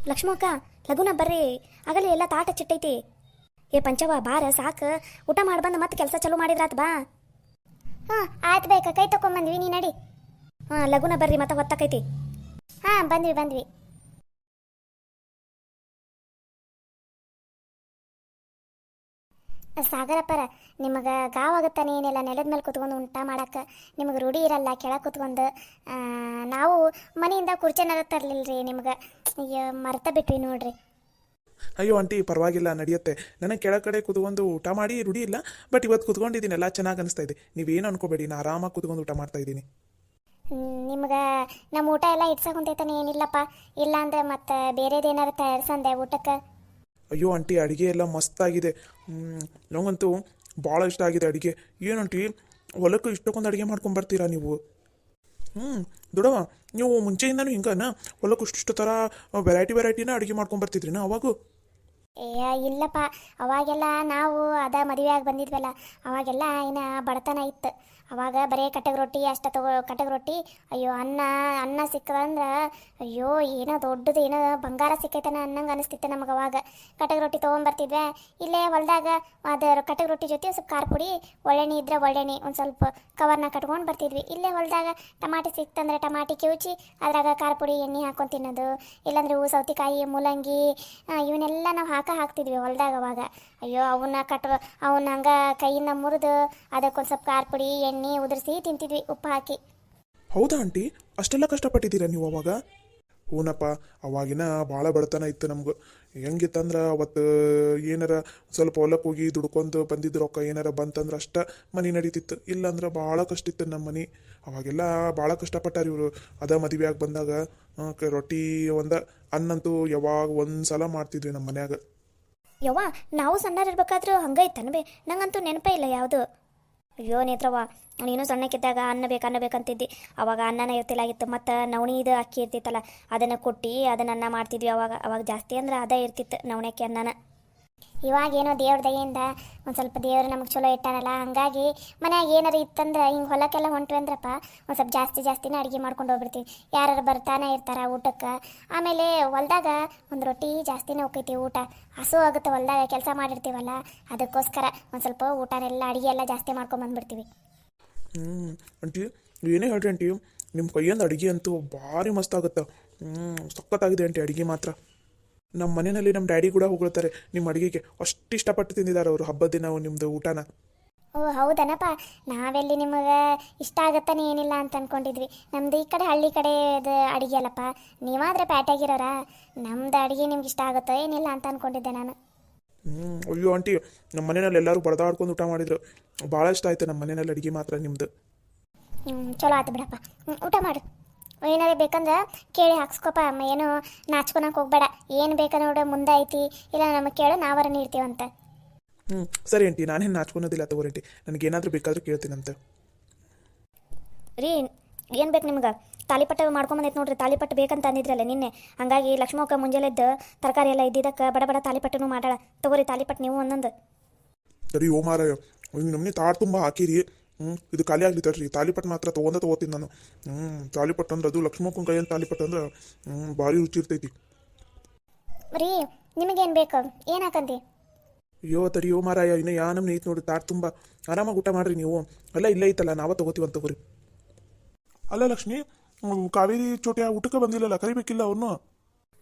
ಲಕ್ಷ್ಮಕ್ಕ ಲಗುನ ಬರ್ರಿ, ಆಗಲಿ ಎಲ್ಲ ತಾಟ ಚಿಟ್ಟೈತಿ. ಏ ಪಂಚವ ಬಾರ ಸಾಕು, ಊಟ ಮಾಡಿ ಬಂದು ಮತ್ತೆ ಕೆಲಸ ಚಾಲೂ ಮಾಡಿದ್ರಾತ್ ಬಾ. ಹಾಂ ಆಯ್ತು ಬೇಕಾ, ಕೈ ತಗೊಂಬಂದ್ವಿ, ನೀ ನಡಿ. ಲಗುನ ಬರ್ರಿ ಮತ್ತೆ ಹೊತ್ತಕೈತಿ. ಹಾಂ ಬಂದ್ವಿ. ಸಾಗರಪ್ಪರ, ನಿಮಗೆ ಗಾವಾಗುತ್ತಾನೆ ಏನಿಲ್ಲ, ನೆಲದ ಮೇಲೆ ಕುತ್ಕೊಂಡು ಊಟ ಮಾಡಕ್ಕೆ ನಿಮಗೆ ರೂಢಿ ಇರಲ್ಲ. ಕೆಳಗೆ ಕುತ್ಕೊಂಡು ನಾವು ಮನೆಯಿಂದ ಕುರ್ಚೆನಾರ ತರಲಿಲ್ಲ ರೀ ನಿಮ್ಗೆ, ಮರ್ತ ಬಿಟ್ವಿ ನೋಡ್ರಿ. ಅಯ್ಯೋ ಆಂಟಿ ಪರವಾಗಿಲ್ಲ, ನಡೆಯುತ್ತೆ. ನನಗೆ ಕೆಳಗಡೆ ಕುತ್ಕೊಂಡು ಊಟ ಮಾಡಿ ರೂಢಿ ಇಲ್ಲ, ಬಟ್ ಇವತ್ತು ಕುತ್ಕೊಂಡಿದ್ದೀನಿ, ಎಲ್ಲ ಚೆನ್ನಾಗಿ ಅನಿಸ್ತಾ ಇದೆ. ನೀವೇನು ಅನ್ಕೋಬೇಡಿ, ನಾನು ಆರಾಮಾಗಿ ಕುತ್ಕೊಂಡು ಊಟ ಮಾಡ್ತಾ ಇದ್ದೀನಿ. ನಿಮ್ಗೆ ನಮ್ಮ ಊಟ ಎಲ್ಲ ಇಟ್ಸಕೊಂತೈತಾನೆ ಏನಿಲ್ಲಪ್ಪ, ಇಲ್ಲಾಂದ್ರೆ ಮತ್ತೆ ಬೇರೆದೇನಾರು ತಯಾರಿಸಂದೆ ಊಟಕ್ಕೆ. ಅಯ್ಯೋ ಆಂಟಿ ಅಡುಗೆ ಎಲ್ಲ ಮಸ್ತಾಗಿದೆ, ನಂಗಂತೂ ಭಾಳ ಇಷ್ಟ ಆಗಿದೆ ಅಡುಗೆ. ಏನಂಟಿ ಹೊಲಕ್ಕೆ ಇಷ್ಟಕ್ಕೊಂದು ಅಡುಗೆ ಮಾಡ್ಕೊಂಬರ್ತೀರಾ ನೀವು? ದೊಡವ, ನೀವು ಮುಂಚೆಯಿಂದನೂ ಹಿಂಗನ ಹೊಲಕ್ಕೆ ಇಷ್ಟು ಥರ ವೆರೈಟಿನ ಅಡುಗೆ ಮಾಡ್ಕೊಂಬರ್ತಿದ್ರಿನ ಅವಾಗೂ? ಇಲ್ಲಪ್ಪ, ಅವಾಗೆಲ್ಲ ನಾವು ಮದುವೆ ಆಗಿ ಬಂದಿದ್ವಲ್ಲ, ಅವಾಗೆಲ್ಲ ಇನ್ನು ಬಡತನ ಇತ್ತು. ಅವಾಗ ಬರೀ ಕಟ್ಟಗೆ ರೊಟ್ಟಿ ಅಷ್ಟ ಕಟ್ಟಗೆ ರೊಟ್ಟಿ. ಅಯ್ಯೋ ಅನ್ನ ಸಿಕ್ಕದಂದ್ರೆ ಅಯ್ಯೋ ಏನೋ ದೊಡ್ಡದು, ಏನೋ ಬಂಗಾರ ಸಿಕ್ಕೈತನ ಅನ್ನಂಗೆ ಅನಿಸ್ತಿತ್ತು ನಮಗೆ. ಅವಾಗ ಕಟ್ಟಗೆ ರೊಟ್ಟಿ ತೊಗೊಂಬರ್ತಿದ್ವಿ, ಇಲ್ಲೇ ಹೊಲದಾಗ ಅದು ಕಟ್ಟಗೆ ರೊಟ್ಟಿ ಜೊತೆ ಸ್ವಲ್ಪ ಖಾರ ಪುಡಿ, ಒಳ್ಳೆಣ್ಣೆ ಇದ್ರೆ ಒಳ್ಳೆಣ್ಣೆ ಒಂದು ಸ್ವಲ್ಪ ಕವರ್ನ ಕಟ್ಕೊಂಡು ಬರ್ತಿದ್ವಿ. ಇಲ್ಲೇ ಹೊಲದಾಗ ಟಮಾಟಿ ಸಿಕ್ತಂದ್ರೆ ಟಮಾಟಿ ಕಿವುಚಿ ಅದ್ರಾಗ ಖಾರ ಪುಡಿ ಎಣ್ಣೆ ಹಾಕ್ಕೊಂಡು ತಿನ್ನೋದು, ಇಲ್ಲಾಂದ್ರೆ ಹೂವು ಸೌತೆಕಾಯಿ ಮೂಲಂಗಿ ಇವನ್ನೆಲ್ಲ ನಾವು ಹಾಕ್ತಿದ್ವಿ ಹೊಲದಾಗ ಅವಾಗ. ಅಯ್ಯೋ ಅವನ್ನ ಹಂಗೆ ಕೈಯಿಂದ ಮುರಿದು ಅದಕ್ಕೊಂದು ಸ್ವಲ್ಪ ಖಾರ ಪುಡಿ ಎಣ್ಣೆ ಉದುರಿಸಿ ತಿಂತಿದ್ವಿ, ಉಪ್ಪು ಹಾಕಿ. ಹೌದಾ ಆಂಟಿ, ಅಷ್ಟೆಲ್ಲ ಕಷ್ಟಪಟ್ಟಿದ್ದೀರಾ ನೀವು ಅವಾಗ? ಹೂನಪ್ಪ, ಅವಾಗಿನ ಭಾಳ ಬಡತನ ಇತ್ತು ನಮ್ಗೆ. ಹೆಂಗಿತ್ತಂದ್ರೆ ಅವತ್ತು ಏನಾರ ಸ್ವಲ್ಪ ಹೊಲಕ್ಕೆ ಹೋಗಿ ದುಡ್ಕೊಂಡು ಬಂದಿದ್ದು ರೊಕ್ಕ ಏನಾರ ಬಂತಂದ್ರೆ ಅಷ್ಟ ಮನೆ ನಡೀತಿತ್ತು, ಇಲ್ಲಾಂದ್ರೆ ಭಾಳ ಕಷ್ಟ ಇತ್ತು ನಮ್ಮ ಮನೆ. ಅವಾಗೆಲ್ಲ ಭಾಳ ಕಷ್ಟಪಟ್ಟಾರ ಇವರು. ಮದುವೆ ಆಗಿ ಬಂದಾಗ ರೊಟ್ಟಿ ಅನ್ನಂತೂ ಯಾವಾಗ ಒಂದು ಸಲ ಮಾಡ್ತಿದ್ವಿ ನಮ್ಮ ಮನ್ಯಾಗ. ಯವ್ವ, ನಾವು ಸಣ್ಣರಿರ್ಬೇಕಾದ್ರೂ ಹಂಗೈತನ್ಬೇ, ನಂಗಂತೂ ನೆನಪೇ ಇಲ್ಲ ಯಾವುದು. ಅಯ್ಯೋ ನೇತ್ರವ್ವ, ನೀನು ಸಣ್ಣಕ್ಕಿದ್ದಾಗ ಅನ್ನ ಬೇಕಂತಿದ್ದಿ. ಅವಾಗ ಅನ್ನನ ಇರ್ತಿಲ್ಲಾಗಿತ್ತು, ಮತ್ತು ನವಣಿದು ಅಕ್ಕಿ ಇರ್ತಿತ್ತಲ್ಲ, ಅದನ್ನು ಕೊಟ್ಟು ಅದನ್ನ ಅನ್ನ ಮಾಡ್ತಿದ್ವಿ. ಅವಾಗ ಜಾಸ್ತಿ ಅಂದ್ರೆ ಅದೇ ಇರ್ತಿತ್ತು, ನವಣಕ್ಕೆ ಅನ್ನನ. ಇವಾಗೇನೋ ದೇವ್ರ ದಯೆಯಿಂದ ಒಂದು ಸ್ವಲ್ಪ ದೇವರು ನಮಗೆ ಚಲೋ ಇಟ್ಟಾನಲ್ಲ, ಹಂಗಾಗಿ ಮನ್ಯಾಗ ಏನಾರು ಇತ್ತಂದ್ರೆ ಹಿಂಗೆ ಹೊಲಕ್ಕೆಲ್ಲ ಹೊಂಟ್ವಿ ಅಂದ್ರಪ್ಪ ಒಂದು ಸ್ವಲ್ಪ ಜಾಸ್ತಿನೇ ಅಡುಗೆ ಮಾಡ್ಕೊಂಡು ಹೋಗ್ಬಿಡ್ತೀವಿ. ಯಾರು ಬರ್ತಾನೆ ಇರ್ತಾರೆ ಊಟಕ್ಕೆ. ಆಮೇಲೆ ಹೊಲದಾಗ ಒಂದು ರೊಟ್ಟಿ ಜಾಸ್ತಿನೇ ಹೋಗ್ತೈತಿ ಊಟ, ಹಸು ಆಗುತ್ತೆ ಹೊಲದಾಗ ಕೆಲಸ ಮಾಡಿರ್ತೀವಲ್ಲ, ಅದಕ್ಕೋಸ್ಕರ ಒಂದು ಸ್ವಲ್ಪ ಊಟನೆಲ್ಲ ಅಡುಗೆ ಎಲ್ಲ ಜಾಸ್ತಿ ಮಾಡ್ಕೊಂಬಂದ್ಬಿಡ್ತೀವಿ. ಆಂಟಿ ಏನೇ ಹೇಳ್ರಿ ಆಂಟಿ, ನಿಮ್ಮ ಕೈಯಿಂದ ಅಡುಗೆ ಅಂತೂ ಭಾರಿ ಮಸ್ತಾಗುತ್ತೆ. ಸಖತ್ತಾಗಿದೆ ಆಂಟಿ ಅಡುಗೆ ಮಾತ್ರ. ನಮ್ಮ ಮನೆಯಲ್ಲಿ ನಮ್ಮ ಡ್ಯಾಡಿ ಕೂಡ ಹೊಗಳ್ತಾರೆ ನಿಮ್ಮ ಅಡುಗೆಗೆ, ಅಷ್ಟು ಇಷ್ಟಪಟ್ಟು ತಿಂದಿದ್ದಾರೆ ಅವರು ಹಬ್ಬದ ದಿನ ನಿಮ್ಮದು ಊಟನ. ಓ ಹೌದನಪ್ಪ, ನಾವೆಲ್ಲಿ ನಿಮಗೆ ಇಷ್ಟ ಆಗುತ್ತಾನೆ ಏನಿಲ್ಲ ಅಂತ ಅಂದ್ಕೊಂಡಿದ್ವಿ. ನಮ್ದು ಈ ಕಡೆ ಹಳ್ಳಿ ಕಡೆದು ಅಡುಗೆ ಅಲ್ಲಪ್ಪ, ನೀವಾದರೆ ಪ್ಯಾಟಾಗಿರೋರ, ನಮ್ದು ಅಡುಗೆ ನಿಮ್ಗೆ ಇಷ್ಟ ಆಗುತ್ತೋ ಏನಿಲ್ಲ ಅಂತ ಅಂದ್ಕೊಂಡಿದ್ದೆ ನಾನು. ಅಯ್ಯೋ ಆಂಟಿ, ನಮ್ಮ ಮನೆಯಲ್ಲಿ ಎಲ್ಲರೂ ಬಡ್ದಾಡ್ಕೊಂಡು ಊಟ ಮಾಡಿದ್ರು, ಭಾಳ ಇಷ್ಟ ಆಯ್ತು ನಮ್ಮ ಮನೆಯಲ್ಲಿ ಅಡುಗೆ ಮಾತ್ರ ನಿಮ್ಮದು. ಚಲೋ ಆಯ್ತು ಬಿಡಪ್ಪ, ಊಟ ಮಾಡು. ಏನಾರು ಬೇಕಂದ್ರೆ ಕೇಳಿ ಹಾಕ್ಸ್ಕೊಪ್ಪ, ಏನು ನಾಚ್ಕೊಳಕ್ಕೆ ಹೋಗ್ಬೇಡ. ಏನು ಬೇಕಾ ನೋಡು, ಮುಂದೆ ಐತಿ, ಇಲ್ಲ ನಮಗೆ ಕೇಳು, ನಾವರ ನೀಡ್ತೀವಂತೆ. ಸರಿ ಆಂಟಿ, ನಾನೇನು ನಾಚ್ಕೊಳೋದಿಲ್ಲ ತಗೋರಿ ಆಂಟಿ, ನನಗೇನಾದರೂ ಬೇಕಾದರೂ ಕೇಳ್ತೀನಂತೆ. ರೀ ಏನು ಬೇಕು ನಿಮ್ಗೆ? ತಾಲಿಪಟ್ಟು ಮಾಡ್ಕೊಂಬಂದೈತೆ ನೋಡ್ರಿ, ತಾಲಿಪಟ್ಟು ಬೇಕಂತ ಅಂದಿದ್ರಲ್ಲ ನಿನ್ನೆ, ಹಂಗಾಗಿ ಲಕ್ಷ್ಮಕ್ಕ ಮುಂಜಾನೆದ್ದು ತರಕಾರಿ ಎಲ್ಲ ಇದ್ದಿದ್ದಕ್ಕೆ ಬಡ ತಾಲಿಪಟ್ಟನು ಮಾಡಾಳ. ತಗೋರಿ ತಾಲಿಪಟ್ಟು ನೀವು ಒಂದೊಂದು. ಸರಿ ಓ ಮಾರಾಯ, ನಮ್ಮನೆ ತಾಡು ತುಂಬ ಹಾಕಿರಿ. ಇದು ಖಾಲಿ ಆಗಲಿ ತಡ್ರಿ, ತಾಲಿಪಟ್ಟು ಮಾತ್ರ ತೊಗೋತೀನಿ ನಾನು. ತಾಲಿಪಟ್ಟು ಅಂದ್ರೆ ಅದು ಲಕ್ಷ್ಮಕ್ಕನ ಕೈಯಲ್ಲಿ ತಾಲಿಪಟ್ಟು ಅಂದ್ರೆ ಭಾರಿ ರುಚಿ ಇರ್ತೈತಿ. ರೀ ನಿಮಗೇನು ಬೇಕು, ಏನು ಹಾಕಂತಿ? ಅಯ್ಯೋ ತಡಿ ಓ ಮಾರಾಯ, ಇನ್ನು ಯಾ ನಮ್ಗೆ ಐತೆ ನೋಡಿ ತಾಡು ತುಂಬ, ಆರಾಮಾಗಿ ಊಟ ಮಾಡ್ರಿ ನೀವು. ಎಲ್ಲ ಇಲ್ಲೇ ಐತಲ್ಲ, ನಾವೇ ತೊಗೋತೀವಂತ ತಗೋರಿ. ಅಲ್ಲ ಲಕ್ಷ್ಮಿ, ಕಾವೇರಿ ಚೋಟ್ಯ ಊಟಕ್ಕೆ ಬಂದಿಲ್ಲಲ್ಲ, ಕರಿಬೇಕಿಲ್ಲ ಅವ್ರನ್ನು?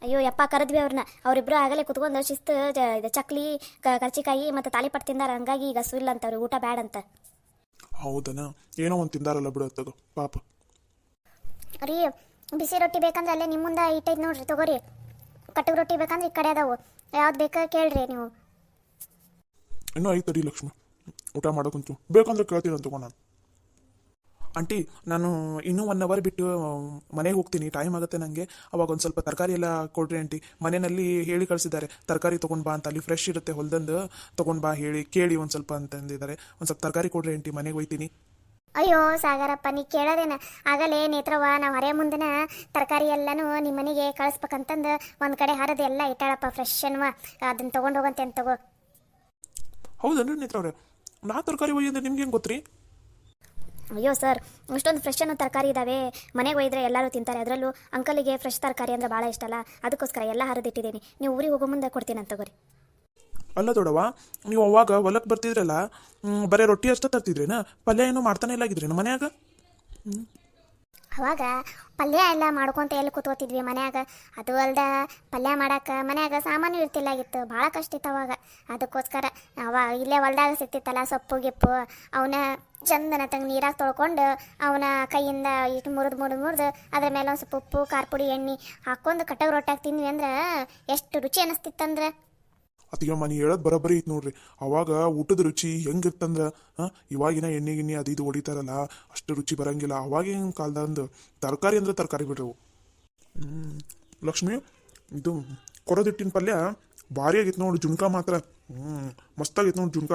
ಅಯ್ಯೋ ಯಪ್ಪ, ಕರೆದ್ವಿ ಅವ್ರನ್ನ. ಅವರಿಬ್ರು ಆಗಲೇ ಕುತ್ಕೊಂಡು ಶಿಸ್ತು ಇದು ಚಕ್ಲಿ ಕರ್ಚಿಕಾಯಿ ಮತ್ತು ತಾಲಿಪಟ್ಟು ತಿಂದಾರ, ಹಂಗಾಗಿ ಈಗ ಸುಲ್ಲ ಅಂತ ಅವ್ರಿಗೆ ಊಟ ಬ್ಯಾಡ ಅಂತ. ಹೌದನ, ಏನೋ ಒಂದು ತಿಂದಾರಲ್ಲ ಬಿಡು ತಗೋ ಪಾಪ. ರೀ ಬಿಸಿ ರೊಟ್ಟಿ ಬೇಕಂದ್ರೆ ಅಲ್ಲೇ ನಿಮ್ಮ ಮುಂದೆ ಇಟ್ಟೈತೆ ನೋಡ್ರಿ, ತಗೋರಿ. ಕಟ್ಟಗೆ ರೊಟ್ಟಿ ಬೇಕಂದ್ರೆ ಈ ಕಡೆ ಅದಾವು, ಯಾವ್ದು ಬೇಕಾ ಕೇಳ್ರಿ ನೀವು. ಇನ್ನೂ ಐತೆ ತಡಿ ಲಕ್ಷ್ಮಿ, ಊಟ ಮಾಡೋಕ್ಕಂತೂ ಬೇಕಂದ್ರೆ ಕೇಳ್ತೀನಿ ತಗೋ ನಾನು. ಆಂಟಿ, ನಾನು ಇನ್ನೂ 1 ಅವರ್ ಬಿಟ್ಟು ಮನೆಗೆ ಹೋಗ್ತೀನಿ, ಟೈಮ್ ಆಗುತ್ತೆ ನನಗೆ. ಅವಾಗ ಒಂದು ಸ್ವಲ್ಪ ತರಕಾರಿ ಎಲ್ಲ ಕೊಡ್ರಿ ಆಂಟಿ. ಮನೆಯಲ್ಲಿ ಹೇಳಿ ಕಳಿಸಿದ್ದಾರೆ ತರಕಾರಿ ತೊಗೊಂಡು ಬಾ ಅಂತ, ಅಲ್ಲಿ ಫ್ರೆಶ್ ಇರುತ್ತೆ ಹೊಲ್ದಂದು, ತೊಗೊಂಡು ಬಾ ಹೇಳಿ ಕೇಳಿ ಒಂದು ಸ್ವಲ್ಪ ಅಂತಂದಿದ್ದಾರೆ. ಒಂದು ಸ್ವಲ್ಪ ತರಕಾರಿ ಕೊಡ್ರಿ ಆಂಟಿ, ಮನೆಗೆ ಹೋಗ್ತೀನಿ. ಅಯ್ಯೋ ಸಾಗರಪ್ಪ, ನೀ ಕೇಳೋದೇನ? ಆಗಲೇ ನೇತ್ರವ್ವ ನಾವು ಹೊರೆ ಮುಂದಿನ ತರಕಾರಿ ಎಲ್ಲನೂ ನಿಮ್ಮ ಮನೆಗೆ ಕಳಿಸ್ಬೇಕಂತಂದು ಒಂದು ಕಡೆ ಹರಿದು ಎಲ್ಲ ಇಟ್ಟಾಳಪ್ಪ, ಫ್ರೆಶ್ ಅನ್ವ, ಅದನ್ನು ತೊಗೊಂಡು ಹೋಗಂತೆ ಅಂತ ತಗೋ. ಹೌದನ್ರಿ ನೇತ್ರವ್ರೆ, ನಾ ತರಕಾರಿ ಒಯ್ಯಿ ಅಂದ್ರೆ ನಿಮ್ಗೆ ಹೆಂಗೆ ಗೊತ್ತ್ರಿ? ಅಯ್ಯೋ ಸರ್, ಅಷ್ಟೊಂದು ಫ್ರೆಶ್ ಅನ್ನೋ ತರಕಾರಿ ಇದ್ದಾವೆ, ಮನೆಗೆ ಒಯ್ದರೆ ಎಲ್ಲರೂ ತಿಂತಾರೆ. ಅದರಲ್ಲೂ ಅಂಕಲಿಗೆ ಫ್ರೆಶ್ ತರಕಾರಿ ಅಂದರೆ ಭಾಳ ಇಷ್ಟ ಅಲ್ಲ, ಅದಕ್ಕೋಸ್ಕರ ಎಲ್ಲ ಹರಿದಿಟ್ಟಿದ್ದೀನಿ. ನೀವು ಊರಿಗೆ ಹೋಗೋ ಮುಂದೆ ಕೊಡ್ತೀನಿ ಅಂತ ತಗೋರಿ. ಅಲ್ಲ ದೊಡವ, ನೀವು ಅವಾಗ ಹೊಲಕ್ಕೆ ಬರ್ತಿದ್ರಲ್ಲ, ಬರೀ ರೊಟ್ಟಿ ಅಷ್ಟೇ ತರ್ತಿದ್ರೇನ? ಪಲ್ಯ ಏನೂ ಮಾಡ್ತಾನೆ ಇಲ್ಲ ಆಗಿದ್ರೇನು ಮನ್ಯಾಗ? ಅವಾಗ ಪಲ್ಯ ಎಲ್ಲ ಮಾಡ್ಕೊತ ಎಲ್ಲಿ ಕೂತ್ಕೋತಿದ್ವಿ ಮನ್ಯಾಗ. ಅದು ಅಲ್ದ ಪಲ್ಯ ಮಾಡಕ್ಕೆ ಮನ್ಯಾಗ ಸಾಮಾನು ಇರ್ತಿಲ್ಲಾಗಿತ್ತು, ಭಾಳ ಕಷ್ಟ ಇತ್ತು ಅವಾಗ. ಅದಕ್ಕೋಸ್ಕರ ಇಲ್ಲೇ ಹೊಲ್ದಾಗ ಸಿಗ್ತಿತ್ತಲ್ಲ ಸೊಪ್ಪು ಗಿಪ್ಪು, ಅವನ್ನ ಚಂದನ ತಂಗ ನೀರಾಗ ತೊಳ್ಕೊಂಡು ಅವನ ಕೈಯಿಂದ ಇಟ್ಟು ಮುರಿದು ಅದ್ರ ಮೇಲೆ ಒಂದು ಸ್ವಲ್ಪ ಉಪ್ಪು ಖಾರ ಪುಡಿ ಎಣ್ಣೆ ಹಾಕ್ಕೊಂಡು ಕಟ್ಟಗೆ ರೊಟ್ಟಾಗಿ ತಿಂದ್ವಿ ಅಂದ್ರೆ ಎಷ್ಟು ರುಚಿ ಅನ್ನಿಸ್ತಿತ್ತಂದ್ರೆ. ಅದಕ್ಕೆ ಮನೆ ಹೇಳೋದು ಬರೋಬ್ಬರಿ ಐತೆ ನೋಡ್ರಿ. ಅವಾಗ ಊಟದ ರುಚಿ ಹೆಂಗಿರ್ತಂದ್ರೆ, ಇವಾಗಿನ ಎಣ್ಣೆ ಗಿಣ್ಣೆ ಅದು ಇದು ಹೊಡಿತಾರಲ್ಲ, ಅಷ್ಟು ರುಚಿ ಬರಂಗಿಲ್ಲ. ಅವಾಗಿನ ಕಾಲದಂದು ತರಕಾರಿ ಅಂದ್ರೆ ತರಕಾರಿ ಬಿಡ್ರವು. ಲಕ್ಷ್ಮಿ, ಇದು ಕೊಡದಿಟ್ಟಿನ ಪಲ್ಯ ಭಾರಿ ಆಗೈತೆ ನೋಡಿ. ಜುಣ್ಕ ಮಾತ್ರ ಮಸ್ತಾಗೈತೆ ನೋಡಿ ಜುಣ್ಕ.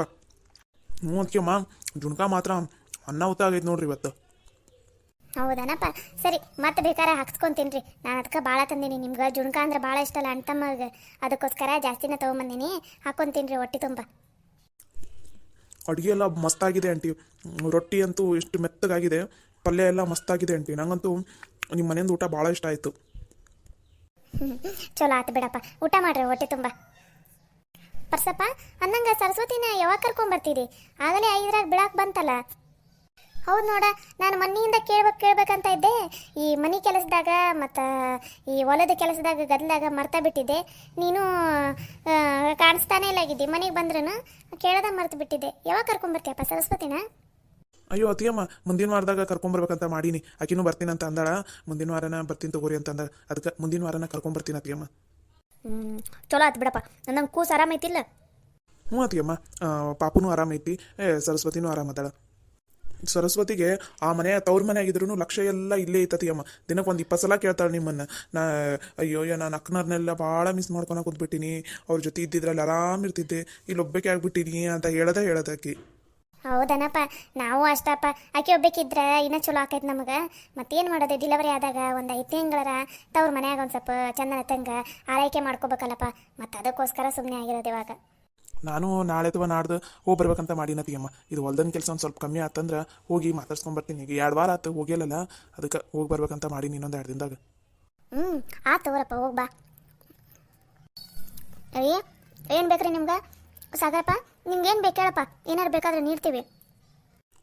ಅದಕ್ಕೆ ಜುಣ್ಕ ಮಾತ್ರ ಅನ್ನ ಊತ ಆಗೈತೆ ನೋಡ್ರಿ ಇವತ್ತು. ಹೌದನಪ್ಪ, ಸರಿ ಮತ್ತೆ ಬೇಕಾರೆ ಹಾಕ್ಸ್ಕೊಂತೀನ್ರಿ. ನಾನು ಅದಕ್ಕೆ ಭಾಳ ತಂದೀನಿ. ನಿಮ್ಗೆ ಜುಣ್ಕ ಅಂದ್ರೆ ಭಾಳ ಇಷ್ಟ ಅಲ್ಲ ಅಣ್ತಮ್ಮಗೆ, ಅದಕ್ಕೋಸ್ಕರ ಜಾಸ್ತಿನೇ ತೊಗೊಂಬಂದೀನಿ. ಹಾಕ್ಕೊಂತೀನಿ ಹೊಟ್ಟೆ ತುಂಬ. ಅಡುಗೆ ಎಲ್ಲ ಮಸ್ತಾಗಿದೆ ಆಂಟಿ. ರೊಟ್ಟಿ ಅಂತೂ ಎಷ್ಟು ಮೆತ್ತಗಾಗಿದೆ, ಪಲ್ಯ ಎಲ್ಲ ಮಸ್ತಾಗಿದೆ ಆಂಟಿ. ನಂಗಂತೂ ನಿಮ್ಮ ಮನೆಯಿಂದ ಊಟ ಭಾಳ ಇಷ್ಟ ಆಯಿತು. ಚಲೋ ಆತು ಬಿಡಪ್ಪ, ಊಟ ಮಾಡ್ರಿ ಹೊಟ್ಟೆ ತುಂಬ. ಪರ್ಸಪ್ಪ, ಅನ್ನಂಗ ಸರಸ್ವತಿನ ಯಾವಾಗ ಕರ್ಕೊಂಬರ್ತೀರಿ? ಆಗಲೇ 5ರಾಗ ಬಿಡಾಕ್ ಬಂತಲ್ಲ. ಹೌದು ನೋಡ, ನಾನು ಮನೆಯಿಂದ ಕೇಳ್ಬೇಕಂತ ಇದ್ದೆ. ಈ ಮನೆ ಕೆಲಸದಾಗ ಮತ್ತು ಈ ಹೊಲದ ಕೆಲಸದಾಗ ಗದ್ದಲಾಗ ಮರ್ತಾ ಬಿಟ್ಟಿದ್ದೆ. ನೀನು ಕಾಣಿಸ್ತಾನೆ ಇಲ್ಲ ಆಗಿದ್ದಿ. ಮನೆಗೆ ಬಂದ್ರೂ ಕೇಳದ ಮರ್ತು ಬಿಟ್ಟಿದ್ದೆ. ಯಾವಾಗ ಕರ್ಕೊಂಬರ್ತೀಯಪ್ಪ ಸರಸ್ವತಿನ? ಅಯ್ಯೋ ಅತಿಯಮ್ಮ, ಮುಂದಿನ ವಾರದಾಗ ಕರ್ಕೊಂಬರ್ಬೇಕಂತ ಮಾಡೀನಿ. ಆಕಿನೂ ಬರ್ತೀನಿ ಅಂತ ಅಂದಾಳ. ಮುಂದಿನ ವಾರನ ಬರ್ತೀನಿ ತಗೋರಿ ಅಂತ ಅಂದ. ಅದಕ್ಕೆ ಮುಂದಿನ ವಾರನ ಕರ್ಕೊಂಬರ್ತೀನಿ ಅತಿಯಮ್ಮ. ಚಲೋ ಆಯ್ತು ಬಿಡಪ್ಪ. ನಂಗೆ ಕೂಸು ಆರಾಮೈತಿಲ್ಲ? ಹ್ಞೂ ಅತಿಯಮ್ಮ, ಪಾಪುನೂ ಆರಾಮೈತಿ, ಸರಸ್ವತಿನೂ ಆರಾಮದಾಳ. ಸರಸ್ವತಿಗೆ ಆ ಮನೆಯ ತವ್ರ ಮನೆ ಆಗಿದ್ರು ಲಕ್ಷ್ಯ ಎಲ್ಲ ಇಲ್ಲೇ ಐತತಿಯಮ್ಮ. ದಿನಕ್ಕೆ ಒಂದು 20 ಸಲ ಕೇಳ್ತಾಳೆ ನಿಮ್ಮನ್ನು. ಅಯ್ಯೋ ನಾನು ಅಕ್ಕನವ್ರನ್ನೆಲ್ಲ ಭಾಳ ಮಿಸ್ ಮಾಡ್ಕೊಳಕ್ಕೆ ಕೂತ್ಬಿಟ್ಟಿನಿ, ಅವ್ರ ಜೊತೆ ಇದ್ದಿದ್ರಲ್ಲಿ ಆರಾಮಿರ್ತಿದ್ದೆ, ಇಲ್ಲೊಬ್ಬಕ್ಕೆ ಆಗ್ಬಿಟ್ಟಿನಿ ಅಂತ ಹೇಳೋದಾಕಿ. ಹೌದನಪ್ಪ, ನಾವು ಅಷ್ಟಪ್ಪ. ಆಕೆ ಒಬ್ಬೇಕಿದ್ರೆ ಇನ್ನೂ ಚಲೋ ಆಕೈತೆ ನಮಗೆ. ಮತ್ತೇನು ಮಾಡೋದು, ಡಿಲಿವರಿ ಆದಾಗ ಒಂದು 5 ತಿಂಗಳರ ತವ್ರ ಮನ್ಯಾಗ ಒಂದು ಸ್ವಲ್ಪ ಚಂದನ ತಂಗ ಆರೈಕೆ ಮಾಡ್ಕೋಬೇಕಲ್ಲಪ್ಪ. ಮತ್ತು ಅದಕ್ಕೋಸ್ಕರ ಸುಮ್ಮನೆ ಆಗಿರೋದು ಇವಾಗ. ನಾನು ನಾಳೆ ಅಥವಾ ನಾಡ್ದು ಹೋಗಿ ಬರ್ಬೇಕಂತ ಮಾಡಿನತಿಯಮ್ಮ. ಇದು ಹೊಲ್ದನ ಕೆಲಸ ಒಂದು ಸ್ವಲ್ಪ ಕಮ್ಮಿ ಆತಂದ್ರೆ ಹೋಗಿ ಮಾತಾಡ್ಸ್ಕೊಂಬರ್ತೀನಿ. ಈಗ 2 ವಾರ ಆತು ಹೋಗಿಲ್ಲಲ್ಲ, ಅದಕ್ಕೆ ಹೋಗಿ ಬರ್ಬೇಕಂತ ಮಾಡೀನಿ ಇನ್ನೊಂದು 2 ದಿನದಾಗ. ಆತು ತಗೋರಪ್ಪ, ಹೋಗಿ ಬಾ. ಅಯ್ಯ, ಏನು ಬೇಕ್ರಿ ನಿಮ್ಗೆ? ಸಾಗರಪ್ಪ, ನಿಮ್ಗೆ ಏನು ಬೇಕು ಹೇಳಪ್ಪ, ಏನಾರು ಬೇಕಾದ್ರೆ ನೀಡ್ತೀವಿ.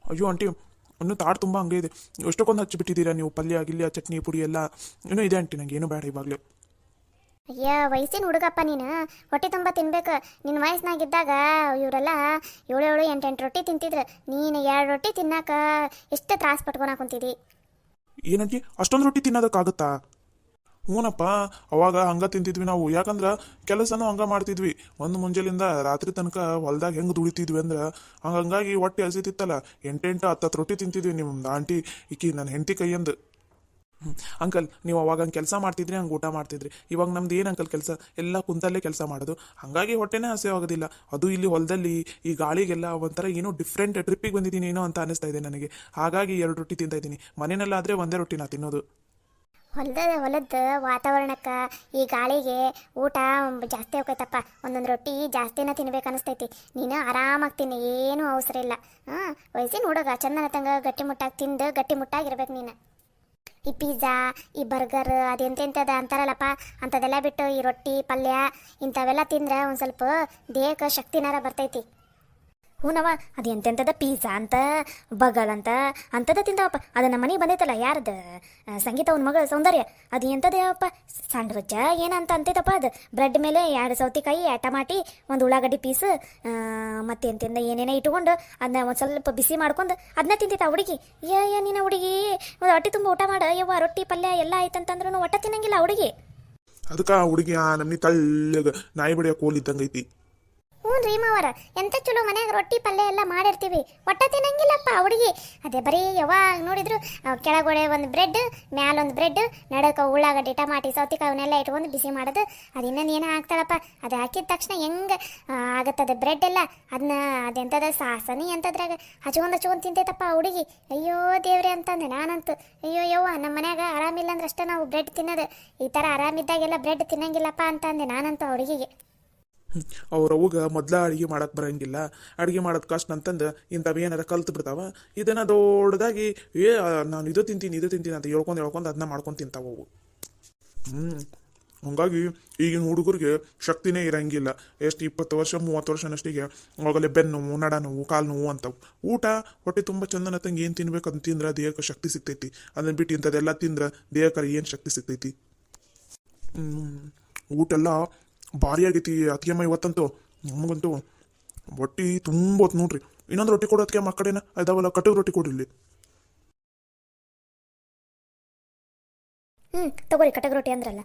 ಅಯ್ಯೋ ಆಂಟಿ, ಇನ್ನೂ ತಾಡು ತುಂಬ ಹಂಗೆ ಇದೆ. ಎಷ್ಟಕ್ಕೊಂದು ಹಚ್ಚಿಬಿಟ್ಟಿದ್ದೀರಾ ನೀವು. ಪಲ್ಯ ಗಿಲ್ಯ ಚಟ್ನಿ ಪುಡಿ ಎಲ್ಲ ಇನ್ನೂ ಇದೆ ಆಂಟಿ. ನಂಗೆ ಏನು ಬೇಡ ಇವಾಗಲೇ. ಅಯ್ಯ, ವಯಸ್ಸಿನ ಹುಡುಗಪ್ಪ ನೀನು, ಹೊಟ್ಟೆ ತುಂಬ ತಿನ್ಬೇಕು. ನಿನ್ನ ವಯಸ್ಸಿನಾಗಿದ್ದಾಗ ಇವರೆಲ್ಲ 7 8 ರೊಟ್ಟಿ ತಿಂತಿದ್ರು. ನೀನು 2 ರೊಟ್ಟಿ ತಿನ್ನಾಕ ಎಷ್ಟು ತ್ರಾಸ ಪಟ್ಕೊಳಕ್ ಕುಂತಿದ್ದಿ. ಏನಂಟಿ, ಅಷ್ಟೊಂದು ರೊಟ್ಟಿ ತಿನ್ನೋದಕ್ಕಾಗುತ್ತಾ? ಹ್ಞೂನಪ್ಪ, ಅವಾಗ ಹಂಗೆ ತಿಂತಿದ್ವಿ ನಾವು. ಯಾಕಂದ್ರೆ ಕೆಲಸನೂ ಹಂಗೆ ಮಾಡ್ತಿದ್ವಿ. ಒಂದು ಮುಂಜಾನಿಂದ ರಾತ್ರಿ ತನಕ ಹೊಲ್ದಾಗ ಹೆಂಗೆ ದುಡಿತಿದ್ವಿ ಅಂದ್ರೆ ಹಂಗಾಗಿ ಹೊಟ್ಟೆ ಹಸಿತಿತ್ತಲ್ಲ. 8 10 ರೊಟ್ಟಿ ತಿಂತಿದ್ವಿ. ನಿಮ್ಮ ಆಂಟಿ ಈಕಿ ನನ್ನ ಹೆಂಡತಿ ಕೈಯಂದು. ಅಂಕಲ್, ನೀವು ಅವಾಗ ಹಂಗೆ ಕೆಲಸ ಮಾಡ್ತಿದ್ರಿ, ಹಂಗೆ ಊಟ ಮಾಡ್ತಿದ್ರಿ. ಇವಾಗ ನಮ್ದು ಏನು ಅಂಕಲ್ ಕೆಲಸ? ಎಲ್ಲ ಕುಂತಲ್ಲೇ ಕೆಲಸ ಮಾಡೋದು. ಹಾಗಾಗಿ ಹೊಟ್ಟೆನೇ ಹಸಿ ಆಗೋದಿಲ್ಲ. ಅದು ಇಲ್ಲಿ ಹೊಲದಲ್ಲಿ ಈ ಗಾಳಿಗೆಲ್ಲ ಒಂಥರ ಏನೋ ಡಿಫ್ರೆಂಟ್ ಟ್ರಿಪ್ಪಿಗೆ ಬಂದಿದ್ದೀನಿ ಏನೋ ಅಂತ ಅನಿಸ್ತಾ ಇದೆ ನನಗೆ. ಹಾಗಾಗಿ 2 ರೊಟ್ಟಿ ತಿಂತಾ ಇದ್ದೀನಿ. ಮನೆಯಲ್ಲಾದರೆ ಒಂದೇ ರೊಟ್ಟಿನ ತಿನ್ನೋದು. ಹೊಲದ ವಾತಾವರಣಕ್ಕೆ ಈ ಗಾಳಿಗೆ ಊಟ ಜಾಸ್ತಿ ಹೋಗೈತಪ್ಪ. ಒಂದೊಂದು ರೊಟ್ಟಿ ಜಾಸ್ತಿನ ತಿನ್ಬೇಕು ಅನಿಸ್ತೈತಿ. ನೀನು ಆರಾಮಾಗಿ ತಿನ್ನಿ, ಏನೂ ಅವಸರ ಇಲ್ಲ. ವಯಸ್ಸಿನ ಹುಡುಗ ಚಂದನ ತಂಗ ಗಟ್ಟಿ ಮುಟ್ಟಾಗಿ ತಿಂದು ಗಟ್ಟಿ ಮುಟ್ಟಾಗಿರ್ಬೇಕು ನೀನು. ಈ ಪಿಜ್ಜಾ, ಈ ಬರ್ಗರ್, ಅದೆಂತೆಂಥದ್ದು ಅಂತಾರಲ್ಲಪ್ಪ, ಅಂಥದ್ದೆಲ್ಲ ಬಿಟ್ಟು ಈ ರೊಟ್ಟಿ ಪಲ್ಯ ಇಂಥವೆಲ್ಲ ತಿಂದ್ರೆ ಒಂದು ಸ್ವಲ್ಪ ದೇಹಕ್ಕೆ ಶಕ್ತಿನಾರ ಬರ್ತೈತಿ. ಹೂನವ, ಅದು ಎಂತೆಂಥದ ಪಿಜ್ಜಾ ಅಂತ ಬಗಲ್ ಅಂತ ಅಂಥದ್ದು ತಿಂತಾವಪ್ಪ. ಅದು ನಮ್ಮ ಮನೆಗೆ ಬಂದೈತಲ್ಲ, ಯಾರ್ದು ಸಂಗೀತ ಅವ್ನ ಮಗಳು ಸೌಂದರ್ಯ, ಅದು ಎಂಥದ್ದು ಯಾವಪ್ಪ ಸ್ಯಾಂಡ್ವಿಚ್ ಏನಂತ ಅಂತೈತಪ್ಪ. ಅದು ಬ್ರೆಡ್ ಮೇಲೆ 2 ಸೌತೆಕಾಯಿ, 2 ಟಮಾಟಿ, 1 ಉಳ್ಳಾಗಡ್ಡಿ ಪೀಸ್, ಮತ್ತೆ ಎಂತಿಂದ ಏನೇನೋ ಇಟ್ಕೊಂಡು ಅದನ್ನ ಒಂದು ಸ್ವಲ್ಪ ಬಿಸಿ ಮಾಡ್ಕೊಂಡು ಅದನ್ನ ತಿಂತೈತ ಹುಡುಗಿ. ನೀನು ಹುಡುಗಿ ಒಂದು ಹೊಟ್ಟೆ ತುಂಬ ಊಟ ಮಾಡ ಯವ್ವ. ರೊಟ್ಟಿ ಪಲ್ಯ ಎಲ್ಲ ಆಯ್ತಂತಂದ್ರೂ ಒಟ್ಟ ತಿನ್ನಂಗಿಲ್ಲ ಹುಡುಗಿ. ಅದಕ್ಕೆ ಆ ಹುಡುಗಿ ನಮ್ಮನಿ ತಳ್ಳಗ ನಾಯಿ ಬಡಿಯೋ ಕೋಲ್ ಇದ್ದಂಗೈತಿ. ಹ್ಞೂ ರೀ ಮಾವರ, ಎಂತ ಚಲೋ ಮನ್ಯಾಗ ರೊಟ್ಟಿ ಪಲ್ಯ ಎಲ್ಲ ಮಾಡಿರ್ತೀವಿ, ಒಟ್ಟ ತಿನ್ನಂಗಿಲ್ಲಪ್ಪ ಹುಡುಗಿ. ಅದೇ ಬರೀ ಯಾವಾಗ ನೋಡಿದ್ರು ಕೆಳಗಡೆ ಒಂದು ಬ್ರೆಡ್, ಮ್ಯಾಲೊಂದು ಬ್ರೆಡ್, ನಡಕ ಉಳ್ಳಾಗಡ್ಡಿ ಟಮಾಟಿ ಸೌತಿಕಾಯಿ ಅವನ್ನೆಲ್ಲ ಇಟ್ಕೊಂಡು ಬಿಸಿ ಮಾಡೋದು. ಅದು ಇನ್ನೊಂದು ಏನೋ ಹಾಕ್ತಾಳಪ್ಪ, ಅದು ಹಾಕಿದ ತಕ್ಷಣ ಹೆಂಗೆ ಆಗತ್ತದ ಬ್ರೆಡ್ ಎಲ್ಲ. ಅದನ್ನ ಅದೆಂಥದ ಸಾಸನಿ ಅಂತದ್ರಾಗ ಹಚ್ಕೊಂಡು ತಿಂತೈತಪ್ಪ ಹುಡುಗಿ. ಅಯ್ಯೋ ದೇವ್ರೆ ಅಂತಂದೆ ನಾನಂತೂ. ಅಯ್ಯೋ ಯವ್ವ, ನಮ್ಮ ಮನ್ಯಾಗ ಆರಾಮಿಲ್ಲ ಅಂದ್ರೆ ಅಷ್ಟೇ ನಾವು ಬ್ರೆಡ್ ತಿನ್ನೋದು. ಈ ಥರ ಆರಾಮಿದ್ದಾಗೆಲ್ಲ ಬ್ರೆಡ್ ತಿನ್ನಂಗಿಲ್ಲಪ್ಪ ಅಂತಂದೆ ನಾನಂತೂ ಹುಡುಗಿಗೆ. ಅವ್ರ ಅವಾಗ ಮೊದ್ಲ ಅಡುಗೆ ಮಾಡಕ್ಕೆ ಬರಂಗಿಲ್ಲ, ಅಡುಗೆ ಮಾಡೋದು ಕಷ್ಟ ಅಂತಂದು ಇಂಥವು ಏನಾರ ಕಲ್ತು ಬಿಡ್ತಾವ. ಇದನ್ನು ದೊಡ್ಡದಾಗಿ ನಾನು ಇದು ತಿಂತೀನಿ ಅಂತ ಹೇಳ್ಕೊಂಡು ಅದನ್ನ ಮಾಡ್ಕೊಂಡು ತಿಂತಾವ ಅವು. ಹಂಗಾಗಿ ಈಗಿನ ಹುಡುಗರಿಗೆ ಶಕ್ತಿನೇ ಇರಂಗಿಲ್ಲ. ಎಷ್ಟು 20 ವರ್ಷ 30 ವರ್ಷನಷ್ಟಿಗೆ ಅವಾಗಲೇ ಬೆನ್ನು ನೋವು, ನಡ ನೋವು, ಕಾಲು ನೋವು ಅಂತವು. ಊಟ ಹೊಟ್ಟೆ ತುಂಬ ಚಂದನ ತಂಗಿ ಏನು ತಿನ್ಬೇಕು ಅಂತ ತಿಂದ್ರೆ ದೇಹಕ್ಕೆ ಶಕ್ತಿ ಸಿಗ್ತೈತಿ. ಅದನ್ನ ಬಿಟ್ಟು ಇಂಥದ್ದೆಲ್ಲ ತಿಂದ್ರೆ ದೇಹಕ್ಕೆ ಏನು ಶಕ್ತಿ ಸಿಗ್ತೈತಿ? ಊಟ ಎಲ್ಲ ಭಾರಿ ಆಗೈತಿ ಅತ್ತಿಗೆಮ್ಮ ಇವತ್ತಂತೂ. ನಮಗಂತೂ ಹೊಟ್ಟಿ ತುಂಬ ಹೊತ್ತು ನೋಡ್ರಿ. ಇನ್ನೊಂದು ರೊಟ್ಟಿ ಕೊಡೋ ಅತ್ತಿಗೆಮ್ಮ ಆ ಕಡೆನ ಅದಾವಲ್ಲ, ಕಟಕ್ ರೊಟ್ಟಿ ಕೊಡಿಲ್ಲಿ. ತಗೋರಿ ಕಟಕ್ ರೊಟ್ಟಿ ಅಂದ್ರಲ್ಲ.